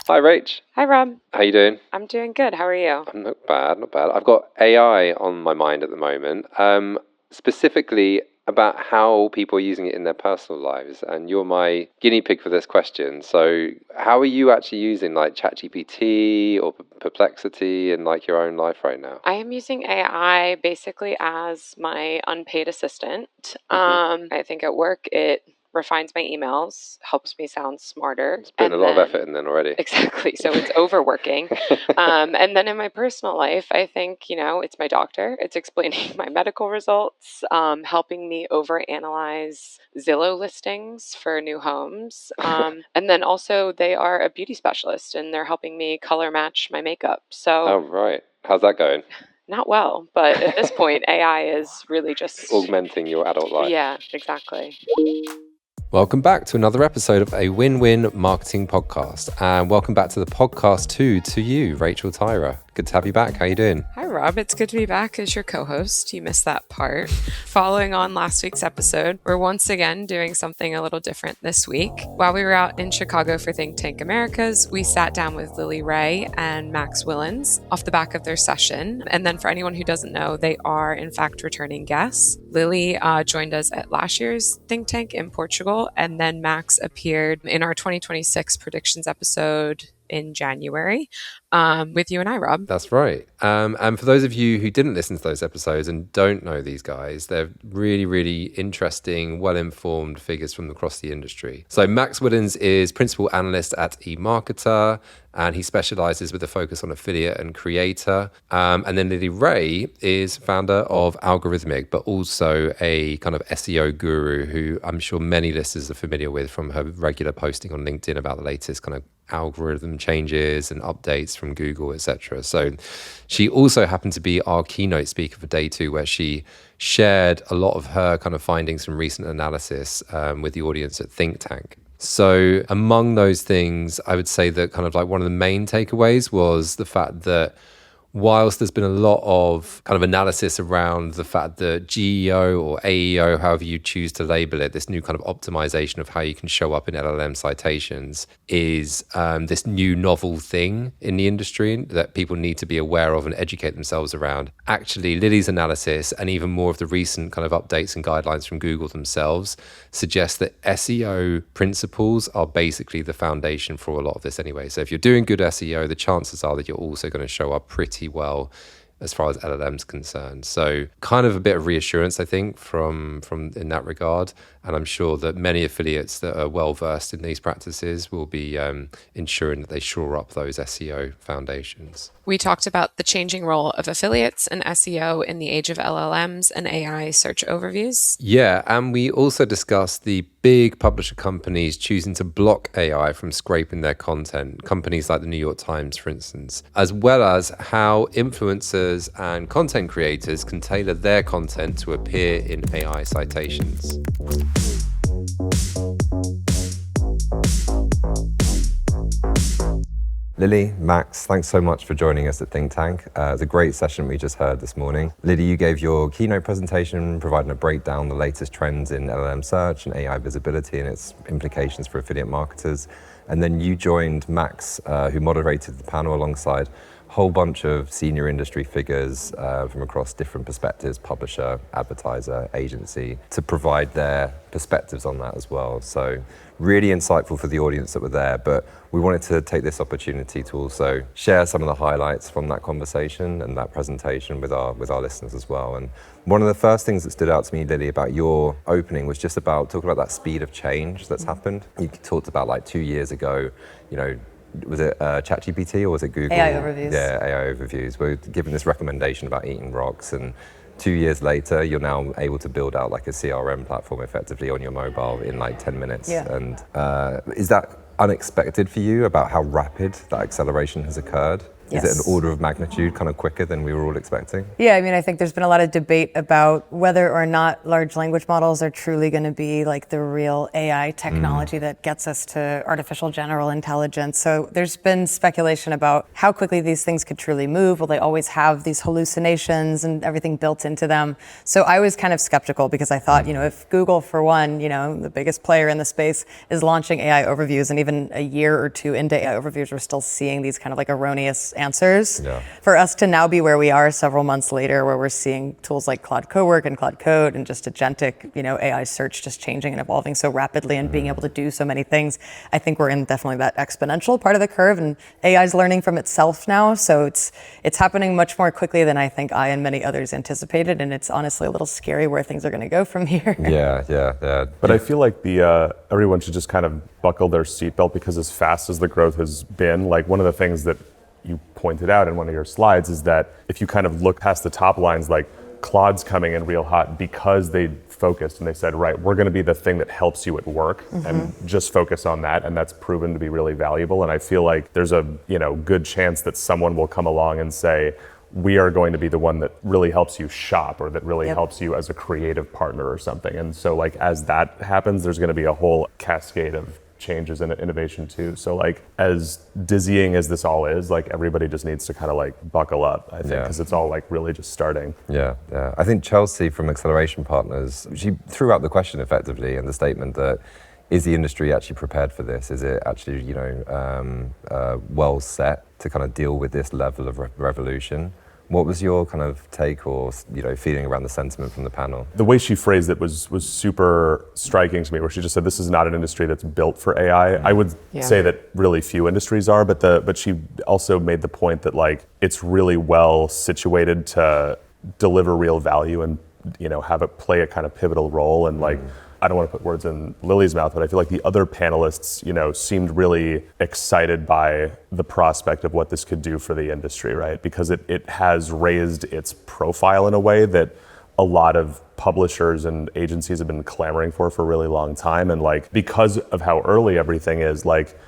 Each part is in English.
Hi, Rach. Hi, Rob. How you doing? I'm doing good. How are you? I'm not bad. I've got AI on my mind at the moment, specifically about how people are using it in their personal lives. And you're my guinea pig for this question. So how are you actually using like ChatGPT or Perplexity in like your own life right now? I am using AI basically as my unpaid assistant. I think at work it refines my emails, helps me sound smarter. It's putting a lot of effort in then already. Exactly. So it's overworking. And then in my personal life, I think, it's my doctor. It's explaining my medical results, helping me overanalyze Zillow listings for new homes. And then also they are a beauty specialist and they're helping me color match my makeup. So Oh, right. How's that going? not well, but at this point, AI is really just augmenting your adult life. Yeah, exactly. Welcome back to another episode of Awin-Win Marketing Podcast. And welcome back to the podcast too, to you, Rachel Tyrer. Good to have you back. How you doing? Hi, Rob. It's good to be back as your co-host. You missed that part. Following on last week's episode, we're once again doing something a little different this week. While we were out in Chicago for ThinkTank Americas, we sat down with Lily Ray and Max Willens off the back of their session. And then for anyone who doesn't know, they are in fact returning guests. Lily joined us at last year's Think Tank in Portugal, and then Max appeared in our 2026 predictions episode in January with you and I, Rob. That's right. And for those of you who didn't listen to those episodes and don't know these guys, they're really, really interesting, well-informed figures from across the industry. So Max Willens is principal analyst at eMarketer, and he specializes with a focus on affiliate and creator. And then Lily Ray is founder of Algorithmic, but also a kind of SEO guru who I'm sure many listeners are familiar with from her regular posting on LinkedIn about the latest kind of algorithm changes and updates from Google, etc. So she also happened to be our keynote speaker for day 2, where she shared a lot of her kind of findings from recent analysis with the audience at ThinkTank. So among those things, I would say that kind of like one of the main takeaways was the fact that whilst there's been a lot of kind of analysis around the fact that GEO or AEO, however you choose to label it, this new kind of optimization of how you can show up in LLM citations is this new novel thing in the industry that people need to be aware of and educate themselves around. Actually, Lily's analysis and even more of the recent kind of updates and guidelines from Google themselves suggest that SEO principles are basically the foundation for a lot of this anyway. So if you're doing good SEO, the chances are that you're also going to show up pretty well as far as LLM's concerned. So kind of a bit of reassurance, I think, from in that regard. And I'm sure that many affiliates that are well versed in these practices will be ensuring that they shore up those SEO foundations. We talked about the changing role of affiliates and SEO in the age of LLMs and AI search overviews. Yeah, and we also discussed the big publisher companies choosing to block AI from scraping their content, companies like the New York Times, for instance, as well as how influencers and content creators can tailor their content to appear in AI citations. Lily, Max, thanks so much for joining us at Think Tank. It was a great session we just heard this morning. Lily, you gave your keynote presentation, providing a breakdown of the latest trends in LLM search and AI visibility and its implications for affiliate marketers. And then you joined Max, who moderated the panel alongside a whole bunch of senior industry figures from across different perspectives, publisher, advertiser, agency, to provide their perspectives on that as well. So really insightful for the audience that were there, but we wanted to take this opportunity to also share some of the highlights from that conversation and that presentation with our listeners as well. And one of the first things that stood out to me, Lily, about your opening was just about talking about that speed of change that's happened. You talked about like 2 years ago, was it ChatGPT or was it Google? AI overviews. Yeah, AI overviews. We're given this recommendation about eating rocks, and 2 years later, you're now able to build out like a CRM platform effectively on your mobile in like 10 minutes. Yeah. And is that unexpected for you about how rapid that acceleration has occurred? Is it an order of magnitude kind of quicker than we were all expecting? Yeah, I mean, I think there's been a lot of debate about whether or not large language models are truly going to be like the real AI technology that gets us to artificial general intelligence. So there's been speculation about how quickly these things could truly move. Will they always have these hallucinations and everything built into them? So I was kind of skeptical because I thought, if Google, for one, the biggest player in the space, is launching AI overviews, and even a year or two into AI overviews, we're still seeing these kind of like erroneous answers. Yeah. For us to now be where we are several months later, where we're seeing tools like Claude Cowork and Claude Code and just agentic, AI search just changing and evolving so rapidly and being able to do so many things, I think we're in definitely that exponential part of the curve, and AI is learning from itself now. So it's happening much more quickly than I think I and many others anticipated, and it's honestly a little scary where things are going to go from here. Yeah. But I feel like everyone should just kind of buckle their seatbelt, because as fast as the growth has been, like one of the things that you pointed out in one of your slides is that if you kind of look past the top lines, like Claude's coming in real hot because they focused and they said, right, we're going to be the thing that helps you at work, and just focus on that. And that's proven to be really valuable. And I feel like there's a good chance that someone will come along and say, we are going to be the one that really helps you shop, or that really helps you as a creative partner or something. And so like as that happens, there's going to be a whole cascade of changes and innovation too. So like as dizzying as this all is, like everybody just needs to kind of like buckle up, I think, because it's all like really just starting. Yeah. I think Chelsea from Acceleration Partners, she threw out the question effectively in the statement that, is the industry actually prepared for this? Is it actually, well set to kind of deal with this level of revolution? What was your kind of take or feeling around the sentiment from the panel? The way she phrased it was super striking to me, where she just said this is not an industry that's built for AI. I would say that really few industries are, but she also made the point that like it's really well situated to deliver real value and have it play a kind of pivotal role. And like I don't want to put words in Lily's mouth, but I feel like the other panelists, seemed really excited by the prospect of what this could do for the industry, right? Because it has raised its profile in a way that a lot of publishers and agencies have been clamoring for a really long time. And like, because of how early everything is, like,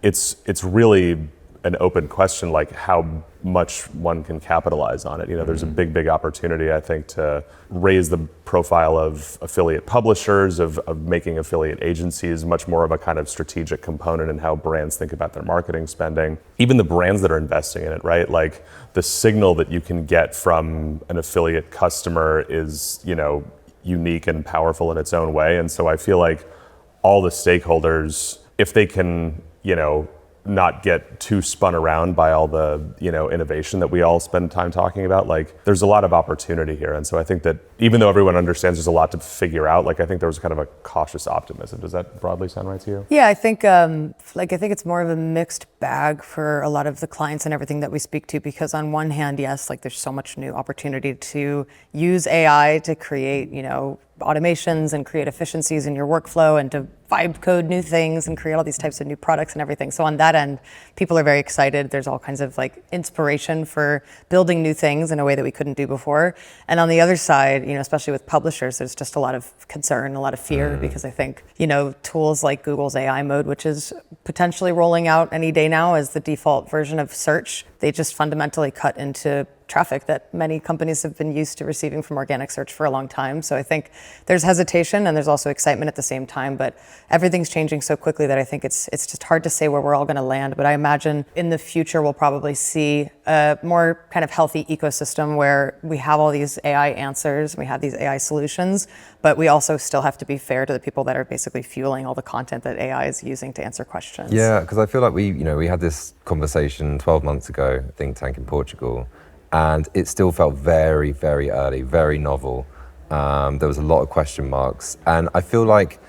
it's really an open question, like how much one can capitalize on it. There's a big opportunity, I think, to raise the profile of affiliate publishers, of making affiliate agencies much more of a kind of strategic component in how brands think about their marketing spending. Even the brands that are investing in it, right? Like the signal that you can get from an affiliate customer is, unique and powerful in its own way. And so I feel like all the stakeholders, if they can, not get too spun around by all the innovation that we all spend time talking about, like there's a lot of opportunity here. And so I think that even though everyone understands there's a lot to figure out, like I think there was kind of a cautious optimism. Does that broadly sound right to you? Yeah, I think I think it's more of a mixed bag for a lot of the clients and everything that we speak to, because on one hand, yes, like there's so much new opportunity to use AI to create automations and create efficiencies in your workflow, and to vibe code new things and create all these types of new products and everything. So on that end, people are very excited. There's all kinds of like inspiration for building new things in a way that we couldn't do before. And on the other side, especially with publishers, there's just a lot of concern, a lot of fear, because I think, tools like Google's AI mode, which is potentially rolling out any day now as the default version of search, they just fundamentally cut into traffic that many companies have been used to receiving from organic search for a long time. So I think there's hesitation and there's also excitement at the same time, but everything's changing so quickly that I think it's just hard to say where we're all going to land. But I imagine in the future we'll probably see a more kind of healthy ecosystem where we have all these AI answers, we have these AI solutions, but we also still have to be fair to the people that are basically fueling all the content that AI is using to answer questions. Yeah, because I feel like we had this conversation 12 months ago, ThinkTank in Portugal, and it still felt very, very early, very novel. There was a lot of question marks. And I feel like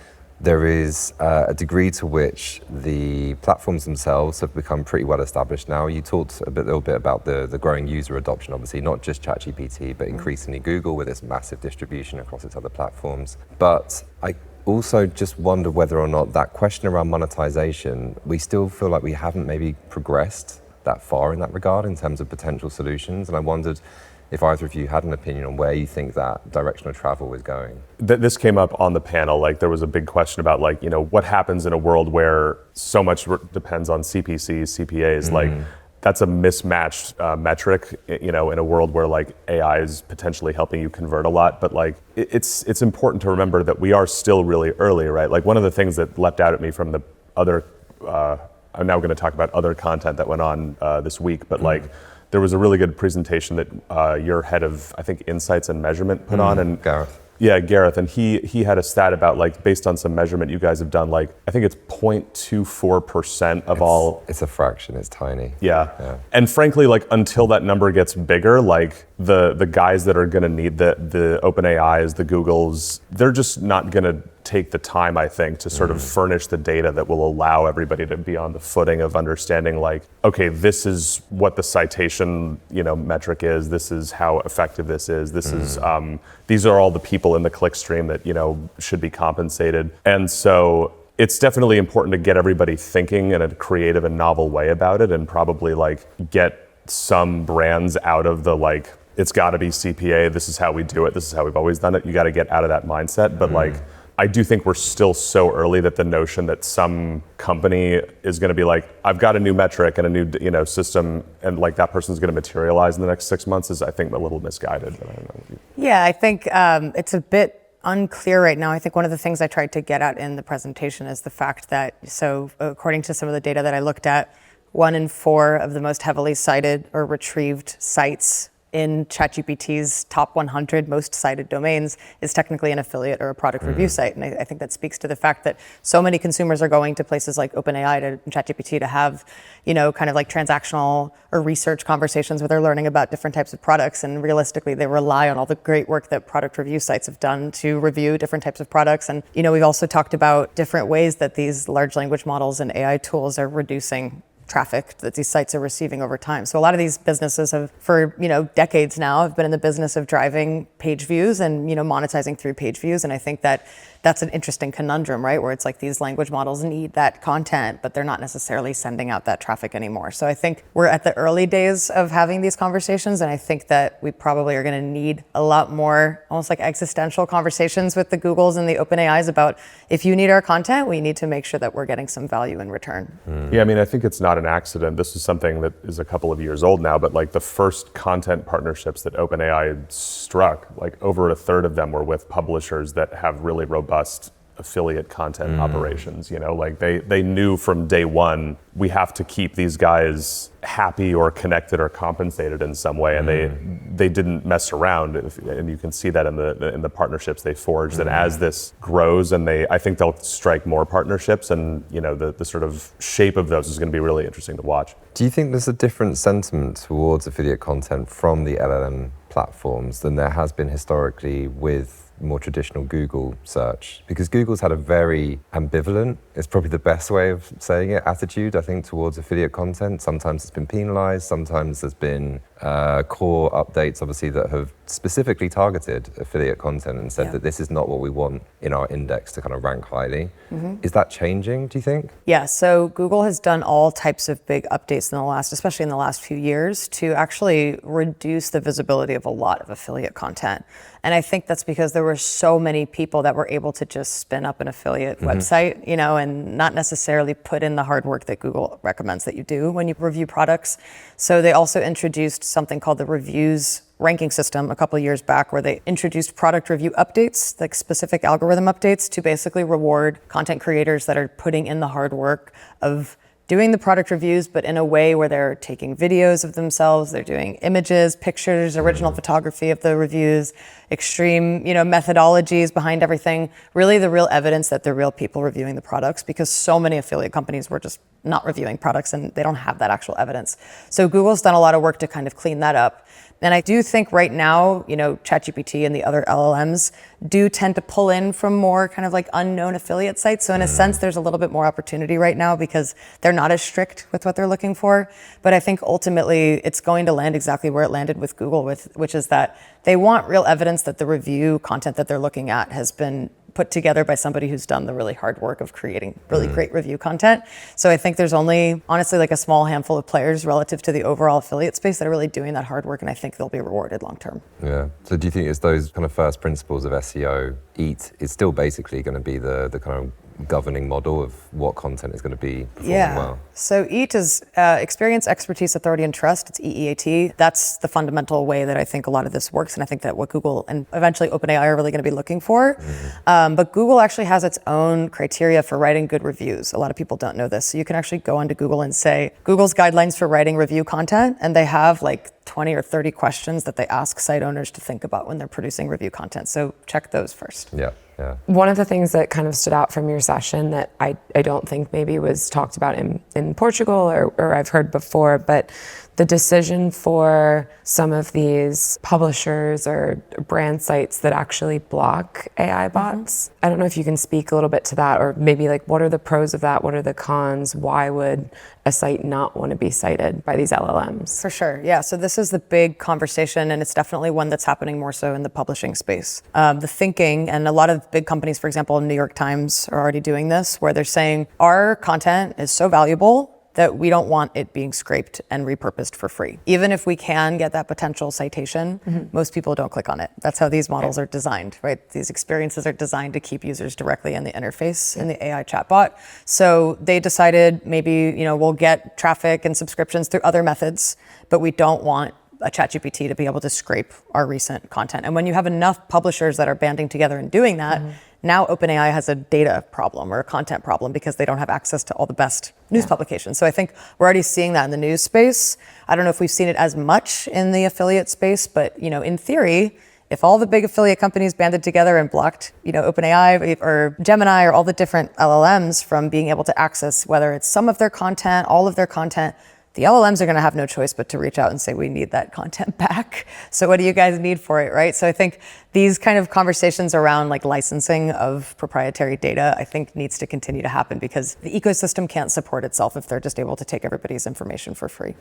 there is a degree to which the platforms themselves have become pretty well established now. You talked a little bit about the growing user adoption, obviously, not just ChatGPT, but increasingly Google with its massive distribution across its other platforms. But I also just wonder whether or not that question around monetization, we still feel like we haven't maybe progressed that far in that regard in terms of potential solutions. And I wondered if either of you had an opinion on where you think that direction of travel is going. This came up on the panel. Like there was a big question about what happens in a world where so much depends on CPCs, CPAs. Like that's a mismatched metric, in a world where like AI is potentially helping you convert a lot. But like it's important to remember that we are still really early, right? Like one of the things that leapt out at me from the other, I'm now going to talk about other content that went on this week, but like there was a really good presentation that your head of, I think, insights and measurement put on, and Gareth. Yeah, Gareth, and he had a stat about like based on some measurement you guys have done, like I think it's 0.24% of all. It's a fraction. It's tiny. Yeah. And frankly, like until that number gets bigger, like the guys that are going to need the OpenAIs, the Googles, they're just not going to take the time, I think, to sort of furnish the data that will allow everybody to be on the footing of understanding like, okay, this is what the citation, metric is. This is how effective this is. This is, these are all the people in the click stream that, should be compensated. And so it's definitely important to get everybody thinking in a creative and novel way about it, and probably like get some brands out of the like, it's got to be CPA. This is how we do it. This is how we've always done it. You got to get out of that mindset. But like, I do think we're still so early that the notion that some company is going to be like, I've got a new metric and a new, system, and like that person's going to materialize in the next 6 months is, I think, a little misguided. But I don't know. Yeah, I think it's a bit unclear right now. I think one of the things I tried to get at in the presentation is the fact that, so according to some of the data that I looked at, 1 in 4 of the most heavily cited or retrieved sites in ChatGPT's top 100 most cited domains is technically an affiliate or a product review site. And I think that speaks to the fact that so many consumers are going to places like OpenAI to ChatGPT to have, kind of like transactional or research conversations where they're learning about different types of products. And realistically, they rely on all the great work that product review sites have done to review different types of products. And, we've also talked about different ways that these large language models and AI tools are reducing traffic that these sites are receiving over time. So a lot of these businesses have, for decades now, have been in the business of driving page views and monetizing through page views. And I think that that's an interesting conundrum, right? Where it's like these language models need that content, but they're not necessarily sending out that traffic anymore. So I think we're at the early days of having these conversations, and I think that we probably are going to need a lot more almost like existential conversations with the Googles and the OpenAIs about, if you need our content, we need to make sure that we're getting some value in return. Yeah, I mean, I think it's not an accident. This is something that is a couple of years old now, but like the first content partnerships that OpenAI struck, like over a third of them were with publishers that have really robust affiliate content operations. Like they knew from day one, we have to keep these guys happy or connected or compensated in some way, and they didn't mess around, and you can see that in the partnerships they forged. And as this grows, and I think they'll strike more partnerships, and the sort of shape of those is going to be really interesting to watch. Do you think there's a different sentiment towards affiliate content from the LLM platforms than there has been historically with more traditional Google search? Because Google's had a very ambivalent, it's probably the best way of saying it, attitude, I think, towards affiliate content. Sometimes it's been penalized, sometimes there's been core updates, obviously, that have specifically targeted affiliate content and said that this is not what we want in our index to kind of rank highly. Is that changing, do you think? Yeah, so Google has done all types of big updates especially in the last few years, to actually reduce the visibility of a lot of affiliate content. And I think that's because there were so many people that were able to just spin up an affiliate website, and not necessarily put in the hard work that Google recommends that you do when you review products. So they also introduced something called the reviews ranking system a couple of years back, where they introduced product review updates, like specific algorithm updates, to basically reward content creators that are putting in the hard work of doing the product reviews, but in a way where they're taking videos of themselves, they're doing images, pictures, original photography of the reviews, extreme, methodologies behind everything, really the real evidence that they're real people reviewing the products, because so many affiliate companies were just not reviewing products and they don't have that actual evidence. So Google's done a lot of work to kind of clean that up. And I do think right now, ChatGPT and the other LLMs do tend to pull in from more kind of like unknown affiliate sites. So in a sense, there's a little bit more opportunity right now because they're not as strict with what they're looking for. But I think ultimately it's going to land exactly where it landed with Google, which is that they want real evidence that the review content that they're looking at has been put together by somebody who's done the really hard work of creating really great review content. So I think there's only, honestly, like a small handful of players relative to the overall affiliate space that are really doing that hard work, and I think they'll be rewarded long term. Yeah. So do you think it's those kind of first principles of SEO, is still basically going to be the kind of governing model of what content is going to be performing well? So EAT is experience, expertise, authority, and trust. It's EEAT. That's the fundamental way that I think a lot of this works, and I think that what Google and eventually OpenAI are really going to be looking for. But Google actually has its own criteria for writing good reviews. A lot of people don't know this. So you can actually go onto Google and say, Google's guidelines for writing review content, and they have like 20 or 30 questions that they ask site owners to think about when they're producing review content. So check those first. Yeah. One of the things that kind of stood out from your session that I don't think maybe was talked about in Portugal or I've heard before, but the decision for some of these publishers or brand sites that actually block AI bots. I don't know if you can speak a little bit to that, or maybe like what are the pros of that? What are the cons? Why would a site not want to be cited by these LLMs? For sure, yeah. So this is the big conversation, and it's definitely one that's happening more so in the publishing space. The thinking, and a lot of big companies, for example, New York Times are already doing this, where they're saying our content is so valuable that we don't want it being scraped and repurposed for free. Even if we can get that potential citation, most people don't click on it. That's how these models are designed, right? These experiences are designed to keep users directly in the interface in the AI chatbot. So they decided maybe, we'll get traffic and subscriptions through other methods, but we don't want a ChatGPT to be able to scrape our recent content. And when you have enough publishers that are banding together and doing that, now OpenAI has a data problem or a content problem because they don't have access to all the best news publications. So I think we're already seeing that in the news space. I don't know if we've seen it as much in the affiliate space, but in theory, if all the big affiliate companies banded together and blocked, OpenAI or Gemini or all the different LLMs from being able to access whether it's some of their content, all of their content, the LLMs are going to have no choice but to reach out and say, we need that content back. So what do you guys need for it, right? So I think these kind of conversations around like licensing of proprietary data, I think needs to continue to happen because the ecosystem can't support itself if they're just able to take everybody's information for free.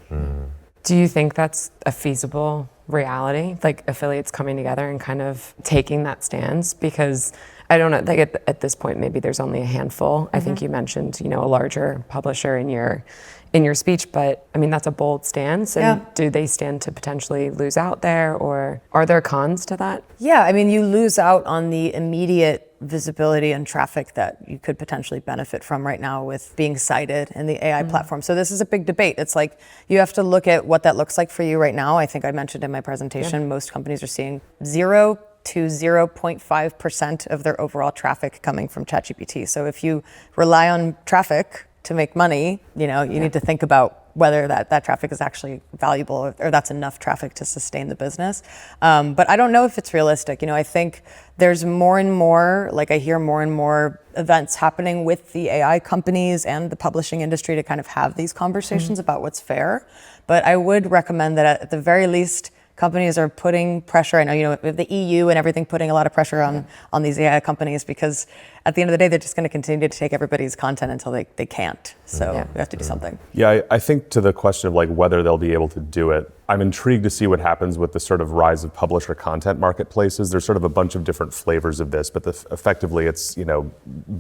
Do you think that's a feasible reality? Like affiliates coming together and kind of taking that stance? Because I don't know, like at this point, maybe there's only a handful. I think you mentioned, a larger publisher in your speech, but I mean, that's a bold stance. And do they stand to potentially lose out there, or are there cons to that? Yeah, I mean, you lose out on the immediate visibility and traffic that you could potentially benefit from right now with being cited in the AI platform. So this is a big debate. It's like, you have to look at what that looks like for you right now. I think I mentioned in my presentation, most companies are seeing 0 to 0.5% of their overall traffic coming from ChatGPT. So if you rely on traffic to make money, you need to think about whether that traffic is actually valuable or that's enough traffic to sustain the business. But I don't know if it's realistic. I think there's more and more, like I hear more and more events happening with the AI companies and the publishing industry to kind of have these conversations about what's fair. But I would recommend that at the very least, companies are putting pressure. I know, the EU and everything putting a lot of pressure on these AI companies because at the end of the day, they're just going to continue to take everybody's content until they can't. So we have to do something. Yeah, I think to the question of like whether they'll be able to do it, I'm intrigued to see what happens with the sort of rise of publisher content marketplaces. There's sort of a bunch of different flavors of this, but effectively it's,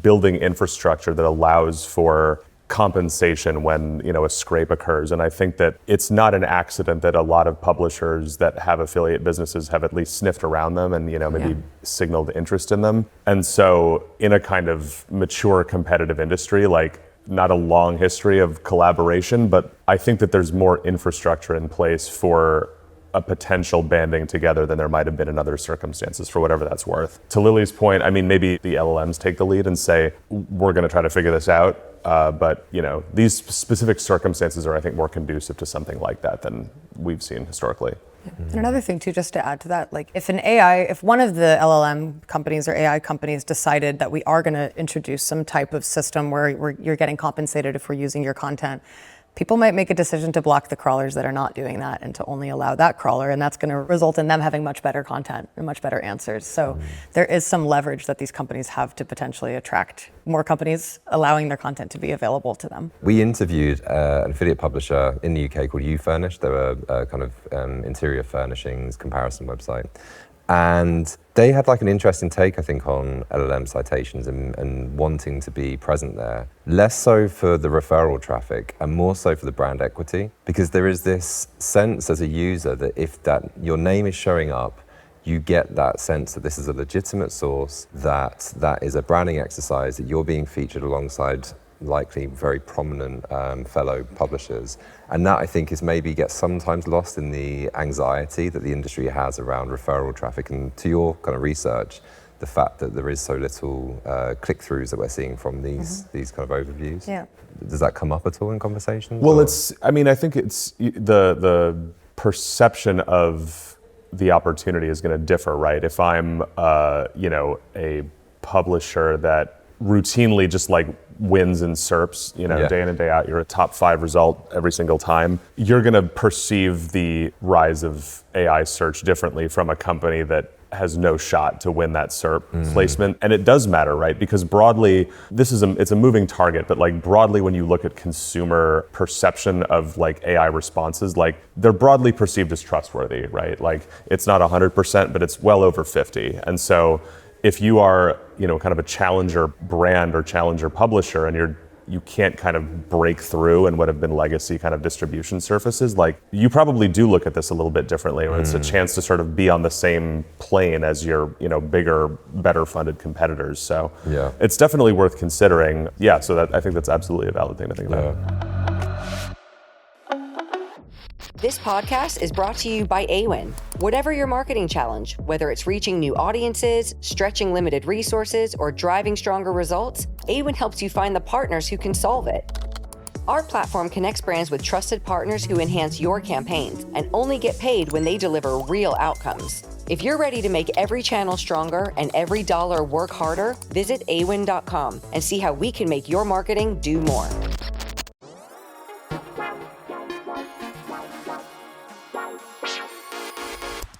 building infrastructure that allows for compensation when a scrape occurs. And I think that it's not an accident that a lot of publishers that have affiliate businesses have at least sniffed around them and maybe signaled interest in them. And so in a kind of mature competitive industry, like not a long history of collaboration, but I think that there's more infrastructure in place for a potential banding together than there might have been in other circumstances, for whatever that's worth. To Lily's point, I mean, maybe the LLMs take the lead and say, we're going to try to figure this out. But these specific circumstances are, I think, more conducive to something like that than we've seen historically. And another thing too, just to add to that, like if one of the LLM companies or AI companies decided that we are going to introduce some type of system where you're getting compensated if we're using your content, people might make a decision to block the crawlers that are not doing that and to only allow that crawler, and that's going to result in them having much better content and much better answers. So there is some leverage that these companies have to potentially attract more companies allowing their content to be available to them. We interviewed an affiliate publisher in the UK called YouFurnish. They're a kind of interior furnishings comparison website. And they had like an interesting take, I think, on LLM citations and wanting to be present there. Less so for the referral traffic and more so for the brand equity, because there is this sense as a user that if that your name is showing up, you get that sense that this is a legitimate source, that is a branding exercise, that you're being featured alongside likely very prominent fellow publishers. And that, I think, is maybe gets sometimes lost in the anxiety that the industry has around referral traffic. And to your kind of research, the fact that there is so little click-throughs that we're seeing from these kind of overviews. Yeah. Does that come up at all in conversations? Well, I think it's the perception of the opportunity is going to differ, right? If I'm, a publisher that routinely just like wins in SERPs, day in and day out, you're a top 5 result every single time, you're going to perceive the rise of AI search differently from a company that has no shot to win that SERP placement. And it does matter, right? Because broadly, it's a moving target, but like broadly, when you look at consumer perception of like AI responses, like they're broadly perceived as trustworthy, right? Like it's not 100%, but it's well over 50. And so if you are, kind of a challenger brand or challenger publisher and you can't kind of break through in what have been legacy kind of distribution surfaces, like you probably do look at this a little bit differently when it's a chance to sort of be on the same plane as your, bigger, better funded competitors. So it's definitely worth considering. Yeah, so I think that's absolutely a valid thing to think about. This podcast is brought to you by Awin. Whatever your marketing challenge, whether it's reaching new audiences, stretching limited resources, or driving stronger results, Awin helps you find the partners who can solve it. Our platform connects brands with trusted partners who enhance your campaigns and only get paid when they deliver real outcomes. If you're ready to make every channel stronger and every dollar work harder, visit awin.com and see how we can make your marketing do more.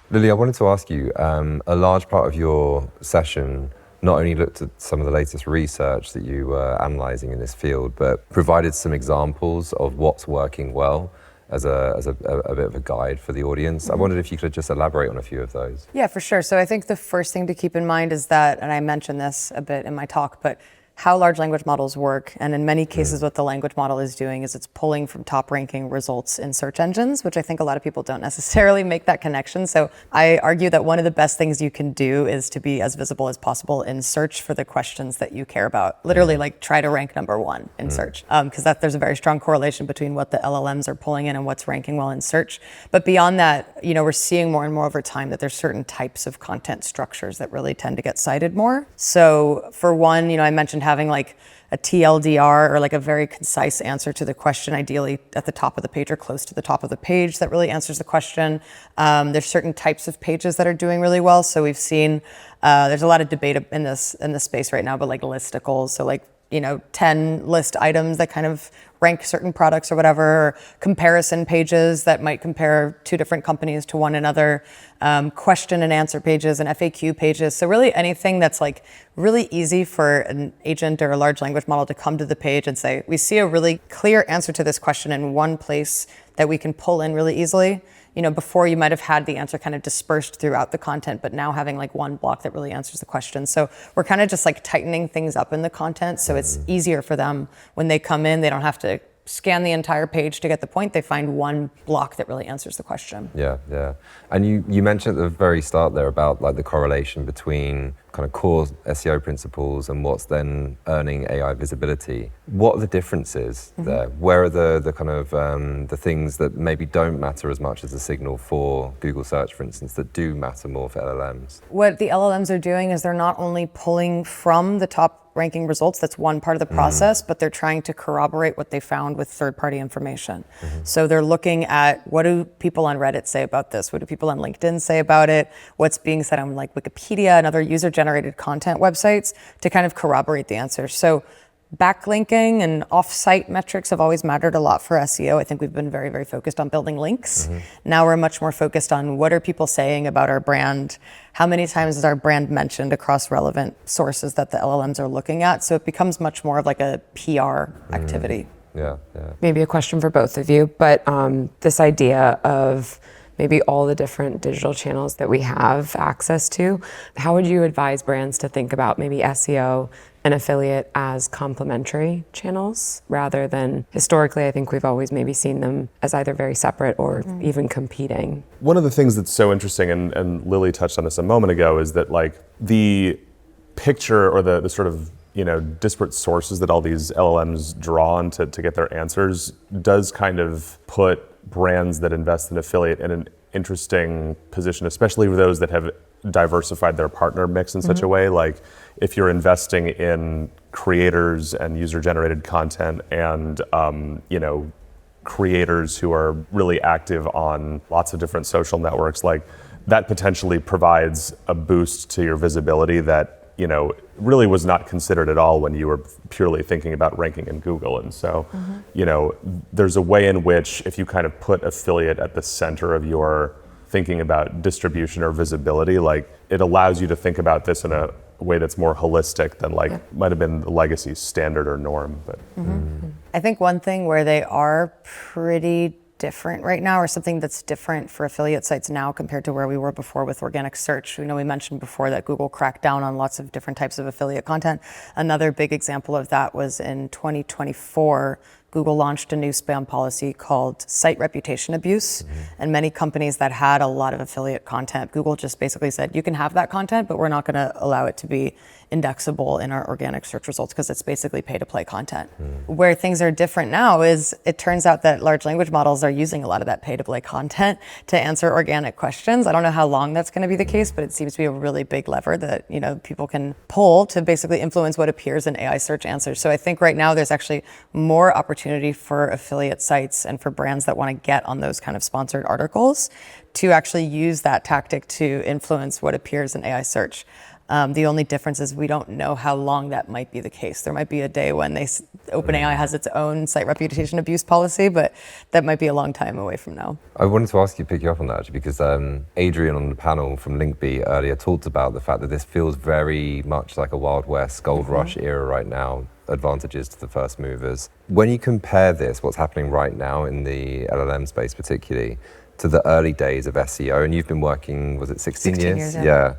Lily, I wanted to ask you, a large part of your session not only looked at some of the latest research that you were analysing in this field, but provided some examples of what's working well as a bit of a guide for the audience. I wondered if you could just elaborate on a few of those. Yeah, for sure. So I think the first thing to keep in mind is that, and I mentioned this a bit in my talk, but how large language models work. And in many cases, what the language model is doing is it's pulling from top ranking results in search engines, which I think a lot of people don't necessarily make that connection. So I argue that one of the best things you can do is to be as visible as possible in search for the questions that you care about. Literally, like try to rank number 1 in search, because there's a very strong correlation between what the LLMs are pulling in and what's ranking well in search. But beyond that, we're seeing more and more over time that there's certain types of content structures that really tend to get cited more. So for one, I mentioned having like a TLDR or like a very concise answer to the question, ideally at the top of the page or close to the top of the page that really answers the question. There's certain types of pages that are doing really well. So we've seen, there's a lot of debate in this space right now, but like listicles. So like, 10 list items that kind of rank certain products or whatever, or comparison pages that might compare 2 different companies to one another, question and answer pages and FAQ pages. So really anything that's like really easy for an agent or a large language model to come to the page and say, we see a really clear answer to this question in one place that we can pull in really easily. Before you might have had the answer kind of dispersed throughout the content, but now having like one block that really answers the question. So we're kind of just like tightening things up in the content. So it's easier for them when they come in, they don't have to scan the entire page to get the point. They find one block that really answers the question. Yeah. And you mentioned at the very start there about like the correlation between kind of core SEO principles and what's then earning AI visibility. What are the differences there? Where are the kind of the things that maybe don't matter as much as a signal for Google search, for instance, that do matter more for LLMs? What the LLMs are doing is they're not only pulling from the top ranking results, that's one part of the process, but they're trying to corroborate what they found with third-party information. So they're looking at what do people on Reddit say about this? What do people on LinkedIn say about it? What's being said on like Wikipedia and other user-generated content websites to kind of corroborate the answer. So backlinking and off-site metrics have always mattered a lot for SEO. I think we've been very, very focused on building links. Now we're much more focused on what are people saying about our brand? How many times is our brand mentioned across relevant sources that the LLMs are looking at? So it becomes much more of like a PR activity. Yeah. Maybe a question for both of you, but this idea of maybe all the different digital channels that we have access to, how would you advise brands to think about maybe SEO and affiliate as complementary channels rather than historically, I think we've always maybe seen them as either very separate or even competing? One of the things that's so interesting, and Lily touched on this a moment ago, is that like the picture or the sort of disparate sources that all these LLMs draw on to get their answers does kind of put brands that invest in affiliate in an interesting position, especially for those that have diversified their partner mix in such a way. Like if you're investing in creators and user-generated content and creators who are really active on lots of different social networks, like that potentially provides a boost to your visibility that really was not considered at all when you were purely thinking about ranking in Google. And so, there's a way in which if you kind of put affiliate at the center of your thinking about distribution or visibility, like it allows you to think about this in a way that's more holistic than might have been the legacy standard or norm. But I think one thing where they are pretty different right now, or something that's different for affiliate sites now compared to where we were before with organic search. We mentioned before that Google cracked down on lots of different types of affiliate content. Another big example of that was in 2024, Google launched a new spam policy called site reputation abuse. And many companies that had a lot of affiliate content, Google just basically said, you can have that content, but we're not going to allow it to be indexable in our organic search results because it's basically pay-to-play content. Where things are different now is it turns out that large language models are using a lot of that pay-to-play content to answer organic questions. I don't know how long that's going to be the case, but it seems to be a really big lever that people can pull to basically influence what appears in AI search answers. So I think right now there's actually more opportunity for affiliate sites and for brands that want to get on those kind of sponsored articles to actually use that tactic to influence what appears in AI search. The only difference is we don't know how long that might be the case. There might be a day when OpenAI has its own site reputation abuse policy, but that might be a long time away from now. I wanted to ask you, pick you up on that actually, because Adrian on the panel from Linkbee earlier talked about the fact that this feels very much like a Wild West Gold Rush era right now, advantages to the first movers. When you compare this, what's happening right now in the LLM space particularly, to the early days of SEO, and you've been working, was it 16 years? Yeah.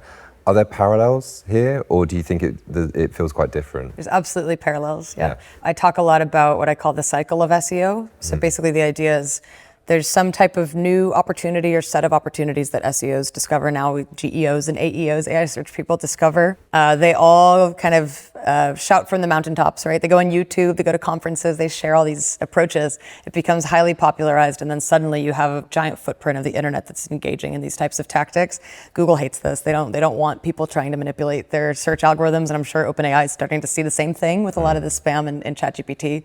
Are there parallels here, or do you think it feels quite different? There's absolutely parallels, yeah. I talk a lot about what I call the cycle of SEO. So basically the idea is there's some type of new opportunity or set of opportunities that SEOs discover now, GEOs and AEOs, AI search people discover. They all kind of shout from the mountaintops, right? They go on YouTube, they go to conferences, they share all these approaches. It becomes highly popularized, and then suddenly you have a giant footprint of the internet that's engaging in these types of tactics. Google hates this. They don't want people trying to manipulate their search algorithms, and I'm sure OpenAI is starting to see the same thing with a lot of the spam in ChatGPT.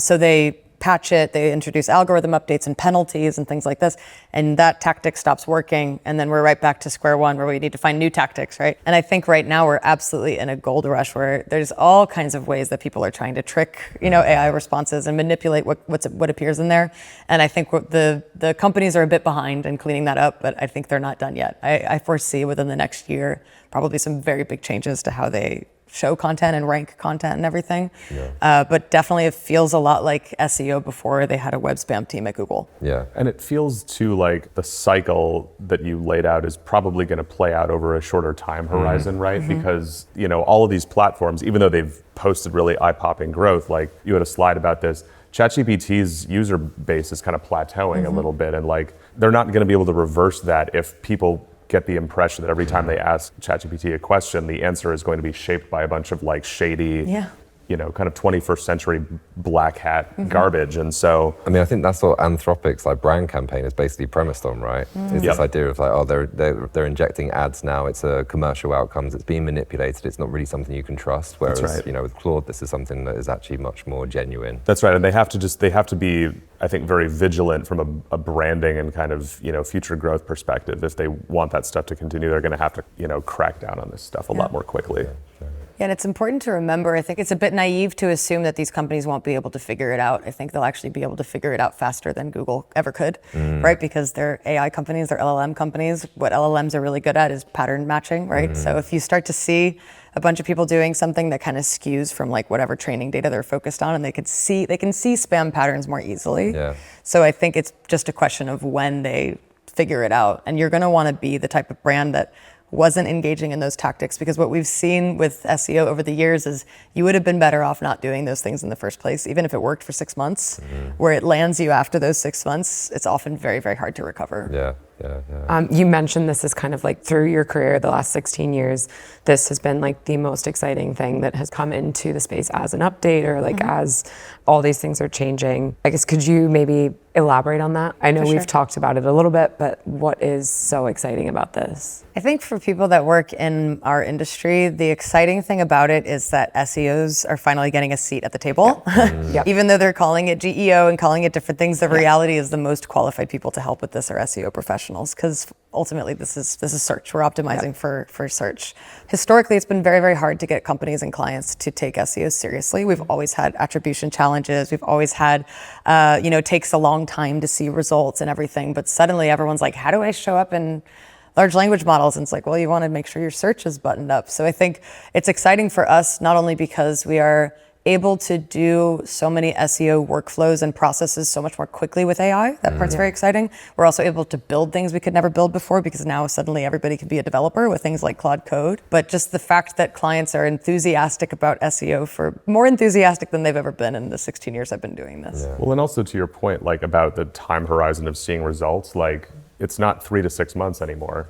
So they patch it, they introduce algorithm updates and penalties and things like this, and that tactic stops working, and then we're right back to square one where we need to find new tactics, right? And I think right now we're absolutely in a gold rush where there's all kinds of ways that people are trying to trick, AI responses and manipulate what appears in there. And I think the companies are a bit behind in cleaning that up, but I think they're not done yet. I foresee within the next year probably some very big changes to how they show content and rank content and everything. But definitely it feels a lot like SEO before they had a web spam team at Google. Yeah. And it feels too like the cycle that you laid out is probably going to play out over a shorter time horizon, right? Because, all of these platforms, even though they've posted really eye-popping growth, like you had a slide about this, ChatGPT's user base is kind of plateauing a little bit, and like they're not going to be able to reverse that if people get the impression that every time they ask ChatGPT a question, the answer is going to be shaped by a bunch of like shady, kind of 21st century black hat garbage. And so, I think that's what Anthropic's brand campaign is basically premised on, right? Is this idea of they're injecting ads now. It's a commercial outcomes. It's being manipulated. It's not really something you can trust. Whereas, with Claude, this is something that is actually much more genuine. That's right. And they have to be, I think, very vigilant from a branding and kind of, future growth perspective. If they want that stuff to continue, they're going to have to, crack down on this stuff a lot more quickly. Yeah, and it's important to remember, I think it's a bit naive to assume that these companies won't be able to figure it out. I think they'll actually be able to figure it out faster than Google ever could, right? Because they're AI companies, they're LLM companies. What LLMs are really good at is pattern matching, right? So if you start to see a bunch of people doing something that kind of skews from whatever training data they're focused on, and they can see spam patterns more easily. So I think it's just a question of when they figure it out. And you're going to want to be the type of brand that wasn't engaging in those tactics, because what we've seen with SEO over the years is you would have been better off not doing those things in the first place. Even if it worked for 6 months, where it lands you after those 6 months, it's often very, very hard to recover. Yeah. You mentioned this is kind of like through your career, the last 16 years, this has been like the most exciting thing that has come into the space as an update, or like as all these things are changing. I guess, could you maybe elaborate on that? I know we've talked about it a little bit, but what is so exciting about this? I think for people that work in our industry, the exciting thing about it is that SEOs are finally getting a seat at the table. Even though they're calling it GEO and calling it different things, the reality is the most qualified people to help with this are SEO professionals, because ultimately this is search. We're optimizing for search. Historically, it's been very, very hard to get companies and clients to take SEO seriously. We've always had attribution challenges. We've always had, takes a long time to see results and everything. But suddenly everyone's like, how do I show up in large language models? And it's like, well, you want to make sure your search is buttoned up. So I think it's exciting for us, not only because we are able to do so many SEO workflows and processes so much more quickly with AI. That part's very exciting. We're also able to build things we could never build before, because now suddenly everybody can be a developer with things like Claude Code. But just the fact that clients are enthusiastic about SEO, more enthusiastic than they've ever been in the 16 years I've been doing this. Well, and also to your point, like about the time horizon of seeing results, like it's not 3 to 6 months anymore.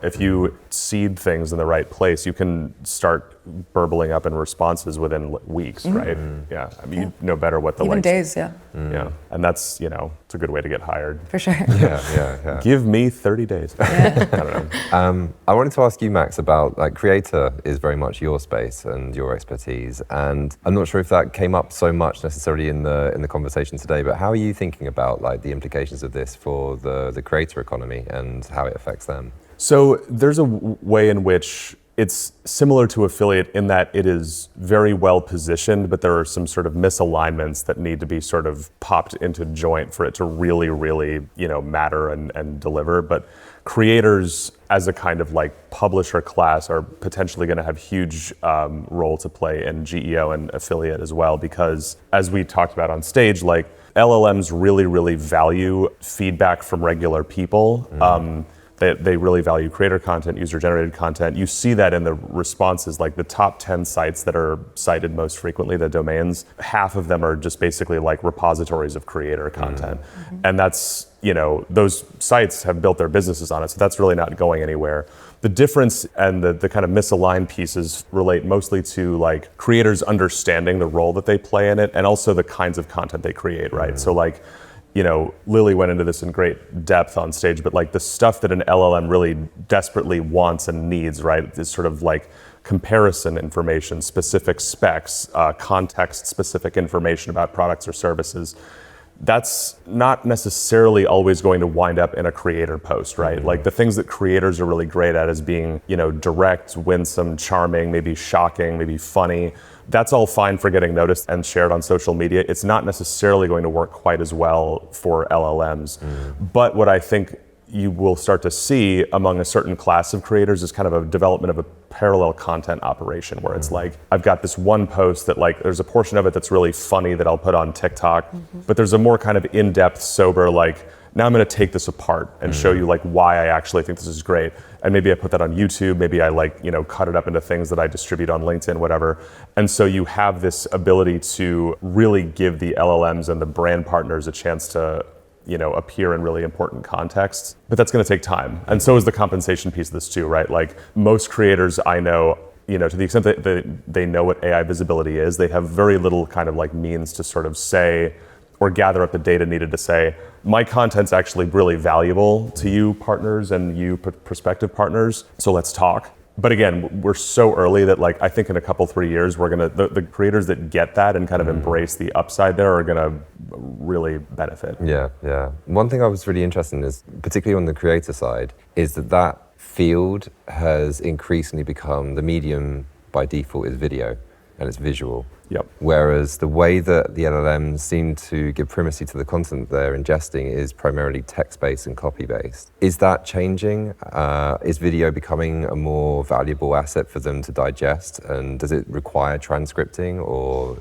If you seed things in the right place, you can start burbling up in responses within weeks, right? Yeah, I mean, you know better what the even links days, Yeah, and that's it's a good way to get hired. for sure. Yeah. Give me 30 days. I don't know. I wanted to ask you, Max, about like creator is very much your space and your expertise, and I'm not sure if that came up so much necessarily in the conversation today. But how are you thinking about like the implications of this for the creator economy and how it affects them? So there's a way in which it's similar to affiliate in that it is very well positioned, but there are some sort of misalignments that need to be sort of popped into joint for it to really, really, matter and deliver. But creators as a kind of like publisher class are potentially going to have huge role to play in GEO and affiliate as well, because as we talked about on stage, like LLMs really, really value feedback from regular people. They really value creator content, user-generated content. You see that in the responses, like the top 10 sites that are cited most frequently, the domains, half of them are just basically like repositories of creator content. And that's, those sites have built their businesses on it, so that's really not going anywhere. The difference and the kind of misaligned pieces relate mostly to like creators understanding the role that they play in it, and also the kinds of content they create, right? So like, Lily went into this in great depth on stage, but like the stuff that an LLM really desperately wants and needs, right, is sort of like comparison information, specific specs, context-specific information about products or services. That's not necessarily always going to wind up in a creator post, right? Like the things that creators are really great at is being, direct, winsome, charming, maybe shocking, maybe funny. That's all fine for getting noticed and shared on social media. It's not necessarily going to work quite as well for LLMs. But what I think you will start to see among a certain class of creators is kind of a development of a parallel content operation, where it's like, I've got this one post that like, there's a portion of it that's really funny that I'll put on TikTok, but there's a more kind of in-depth, sober, like, now I'm going to take this apart and show you like why I actually think this is great. And maybe I put that on YouTube, maybe I cut it up into things that I distribute on LinkedIn, whatever. And so you have this ability to really give the LLMs and the brand partners a chance to appear in really important contexts. But that's going to take time. And so is the compensation piece of this too, right? Like most creators I know, to the extent that they know what AI visibility is, they have very little kind of like means to sort of say or gather up the data needed to say, my content's actually really valuable to you partners and you prospective partners, so let's talk. But again, we're so early that like I think in a couple, 3 years, we're gonna the creators that get that and kind of embrace the upside there are gonna really benefit. Yeah. One thing I was really interested in is, particularly on the creator side, is that field has increasingly become the medium by default is video and it's visual. Yep. Whereas the way that the LLMs seem to give primacy to the content they're ingesting is primarily text-based and copy-based. Is that changing? Is video becoming a more valuable asset for them to digest? And does it require transcripting, or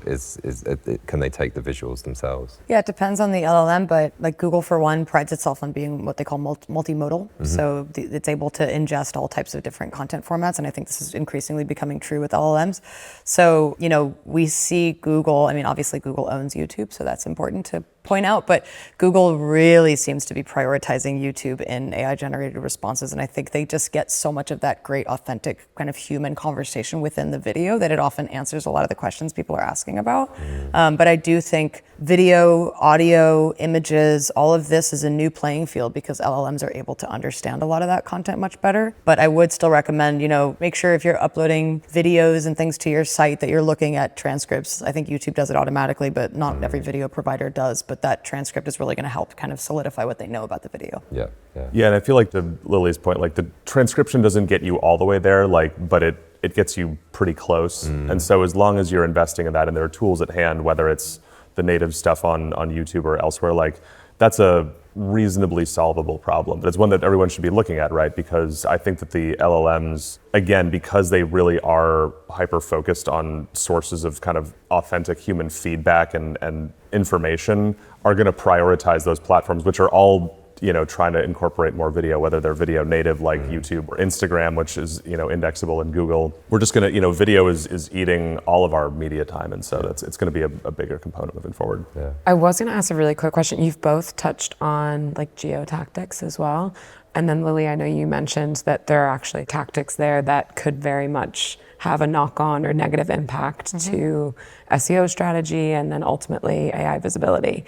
can they take the visuals themselves? Yeah, it depends on the LLM, but like Google, for one, prides itself on being what they call multimodal. So it's able to ingest all types of different content formats, and I think this is increasingly becoming true with LLMs. So, we see Google, obviously Google owns YouTube, so that's important to point out, but Google really seems to be prioritizing YouTube in AI-generated responses, and I think they just get so much of that great, authentic kind of human conversation within the video that it often answers a lot of the questions people are asking about. But I do think video, audio, images, all of this is a new playing field because LLMs are able to understand a lot of that content much better. But I would still recommend, make sure if you're uploading videos and things to your site that you're looking at transcripts. I think YouTube does it automatically, but not every video provider does. But that transcript is really going to help kind of solidify what they know about the video. Yeah, and I feel like to Lily's point, like the transcription doesn't get you all the way there, but it gets you pretty close. And so as long as you're investing in that and there are tools at hand, whether it's the native stuff on YouTube or elsewhere, like that's a reasonably solvable problem. But it's one that everyone should be looking at, right? Because I think that the LLMs, again, because they really are hyper-focused on sources of kind of authentic human feedback and information, are going to prioritize those platforms, which are all trying to incorporate more video, whether they're video native like YouTube or Instagram, which is, indexable in Google. We're just going to, video is eating all of our media time. And so it's going to be a bigger component moving forward. Yeah. I was going to ask a really quick question. You've both touched on like geotactics as well. And then Lily, I know you mentioned that there are actually tactics there that could very much have a knock-on or negative impact to SEO strategy and then ultimately AI visibility.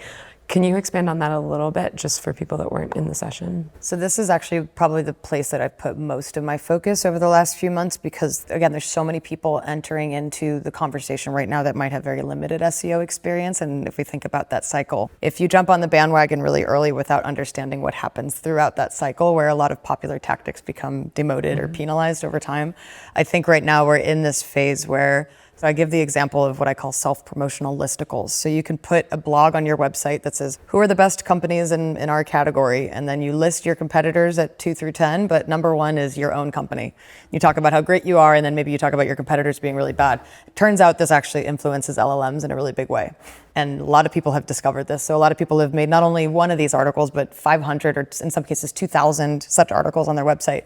Can you expand on that a little bit just for people that weren't in the session? So this is actually probably the place that I've put most of my focus over the last few months because, again, there's so many people entering into the conversation right now that might have very limited SEO experience. And if we think about that cycle, if you jump on the bandwagon really early without understanding what happens throughout that cycle, where a lot of popular tactics become demoted or penalized over time, I think right now we're in this phase where so I give the example of what I call self-promotional listicles. So you can put a blog on your website that says, who are the best companies in our category? And then you list your competitors at 2 through 10, but number 1 is your own company. You talk about how great you are, and then maybe you talk about your competitors being really bad. It turns out this actually influences LLMs in a really big way. And a lot of people have discovered this. So a lot of people have made not only one of these articles, but 500 or in some cases 2,000 such articles on their website.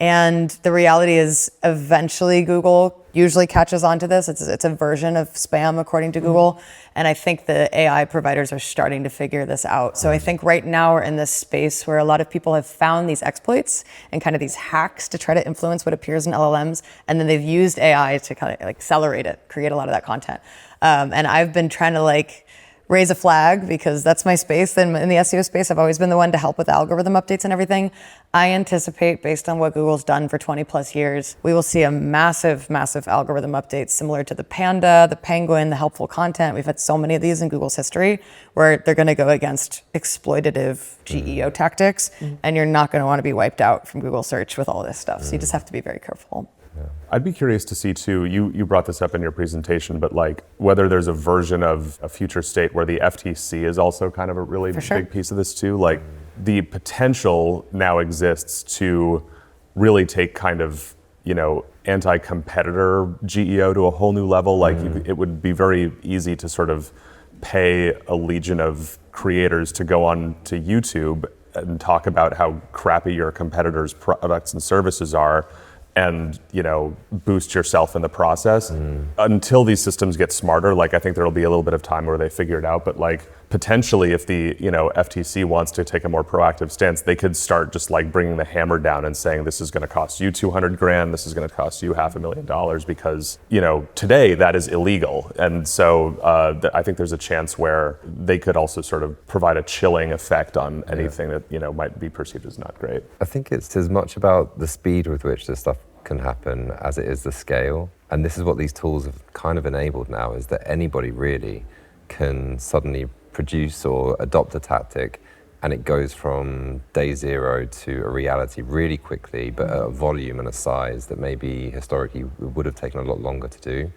And the reality is eventually Google usually catches on to this. It's a version of spam according to Google. And I think the AI providers are starting to figure this out. So I think right now we're in this space where a lot of people have found these exploits and kind of these hacks to try to influence what appears in LLMs. And then they've used AI to kind of like accelerate it, create a lot of that content. And I've been trying to raise a flag because that's my space. And in the SEO space, I've always been the one to help with algorithm updates and everything. I anticipate, based on what Google's done for 20 plus years, we will see a massive, massive algorithm update similar to the Panda, the Penguin, the helpful content. We've had so many of these in Google's history where they're going to go against exploitative GEO tactics, and you're not going to want to be wiped out from Google search with all this stuff. So you just have to be very careful. I'd be curious to see too, you brought this up in your presentation, but whether there's a version of a future state where the FTC is also kind of a really big piece of this too. The potential now exists to really take kind of, anti-competitor GEO to a whole new level. It would be very easy to sort of pay a legion of creators to go on to YouTube and talk about how crappy your competitors' products and services are, and boost yourself in the process. Until these systems get smarter, I think there'll be a little bit of time where they figure it out, but potentially if the FTC wants to take a more proactive stance, they could start just bringing the hammer down and saying this is going to cost you $200,000, this is going to cost you $500,000, because today that is illegal. And so I think there's a chance where they could also sort of provide a chilling effect on anything that might be perceived as not great. I think it's as much about the speed with which this stuff can happen as it is the scale. And this is what these tools have kind of enabled now, is that anybody really can suddenly produce or adopt a tactic, and it goes from day zero to a reality really quickly, but at a volume and a size that maybe historically would have taken a lot longer to do.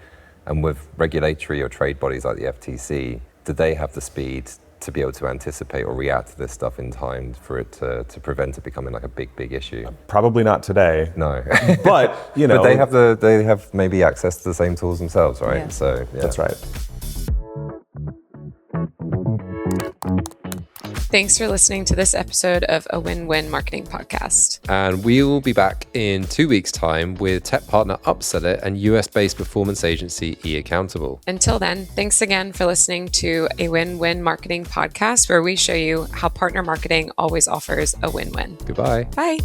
And with regulatory or trade bodies like the FTC, do they have the speed to be able to anticipate or react to this stuff in time for it to prevent it becoming like a big issue? Probably not today. No. But, you know. But they have maybe access to the same tools themselves, right? Yeah. So, yeah. That's right. Thanks for listening to this episode of Awin-Win Marketing Podcast. And we will be back in 2 weeks' time with tech partner Upseller and US-based performance agency eAccountable. Until then, thanks again for listening to Awin-Win Marketing Podcast, where we show you how partner marketing always offers a win-win. Goodbye. Bye.